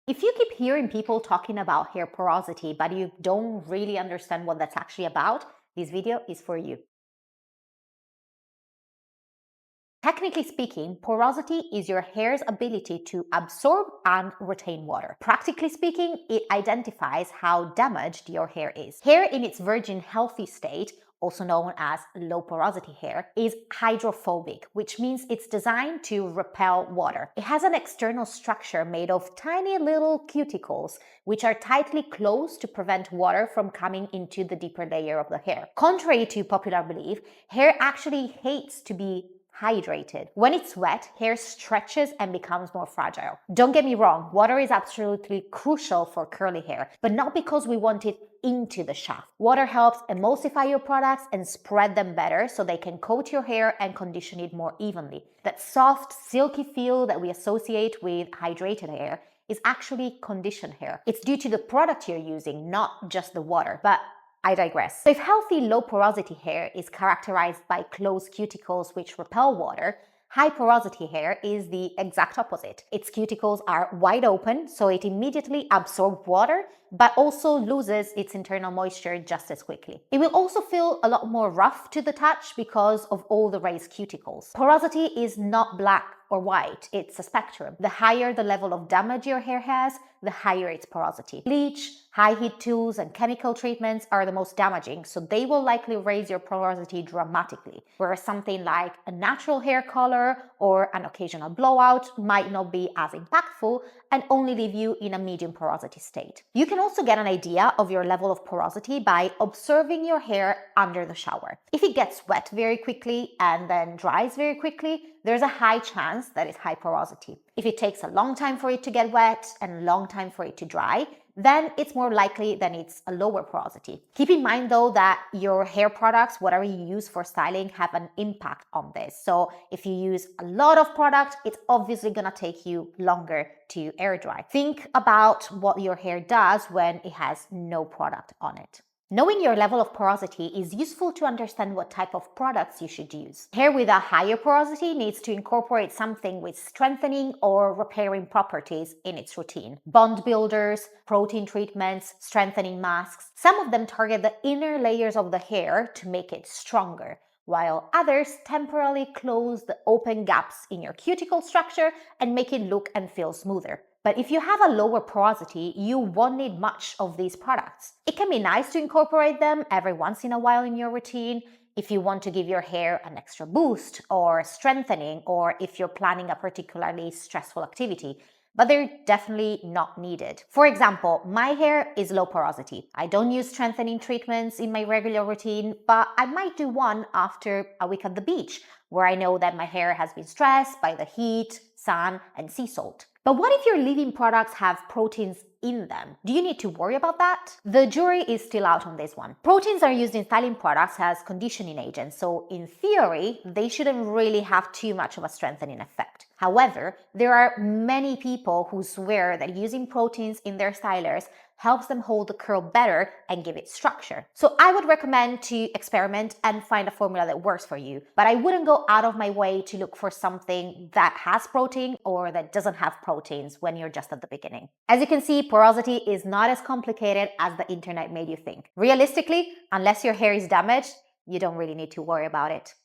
If you keep hearing people talking about hair porosity, but you don't really understand what that's actually about, this video is for you. Technically speaking, porosity is your hair's ability to absorb and retain water. Practically speaking, it identifies how damaged your hair is. Hair in its virgin healthy state, also known as low porosity hair, is hydrophobic, which means it's designed to repel water. It has an external structure made of tiny little cuticles, which are tightly closed to prevent water from coming into the deeper layer of the hair. Contrary to popular belief, hair actually hates to be hydrated. When it's wet, hair stretches and becomes more fragile. Don't get me wrong, water is absolutely crucial for curly hair, but not because we want it into the shaft. Water helps emulsify your products and spread them better so they can coat your hair and condition it more evenly. That soft, silky feel that we associate with hydrated hair is actually conditioned hair. It's due to the product you're using, not just the water. But I digress. So if healthy low porosity hair is characterized by closed cuticles which repel water, high porosity hair is the exact opposite. Its cuticles are wide open, so it immediately absorbs water, but also loses its internal moisture just as quickly. It will also feel a lot more rough to the touch because of all the raised cuticles. Porosity is not black or white, it's a spectrum. The higher the level of damage your hair has, the higher its porosity. Bleach, high heat tools, and chemical treatments are the most damaging, so they will likely raise your porosity dramatically, whereas something like a natural hair color or an occasional blowout might not be as impactful and only leave you in a medium porosity state. You can also get an idea of your level of porosity by observing your hair under the shower. If it gets wet very quickly and then dries very quickly, there's a high chance that it's high porosity. If it takes a long time for it to get wet and a long time for it to dry, then it's more likely that it's a lower porosity. Keep in mind though that your hair products, whatever you use for styling, have an impact on this. So if you use a lot of product, it's obviously gonna take you longer to air dry. Think about what your hair does when it has no product on it. Knowing your level of porosity is useful to understand what type of products you should use. Hair with a higher porosity needs to incorporate something with strengthening or repairing properties in its routine. Bond builders, protein treatments, strengthening masks, some of them target the inner layers of the hair to make it stronger, while others temporarily close the open gaps in your cuticle structure and make it look and feel smoother. But if you have a lower porosity, you won't need much of these products. It can be nice to incorporate them every once in a while in your routine if you want to give your hair an extra boost or strengthening, or if you're planning a particularly stressful activity, but they're definitely not needed. For example, my hair is low porosity. I don't use strengthening treatments in my regular routine, but I might do one after a week at the beach, where I know that my hair has been stressed by the heat, sun, and sea salt. But what if your leave-in products have proteins in them? Do you need to worry about that? The jury is still out on this one. Proteins are used in styling products as conditioning agents, so in theory, they shouldn't really have too much of a strengthening effect. However, there are many people who swear that using proteins in their stylers helps them hold the curl better and give it structure. So I would recommend to experiment and find a formula that works for you, but I wouldn't go out of my way to look for something that has protein or that doesn't have proteins when you're just at the beginning. As you can see, porosity is not as complicated as the internet made you think. Realistically, unless your hair is damaged, you don't really need to worry about it.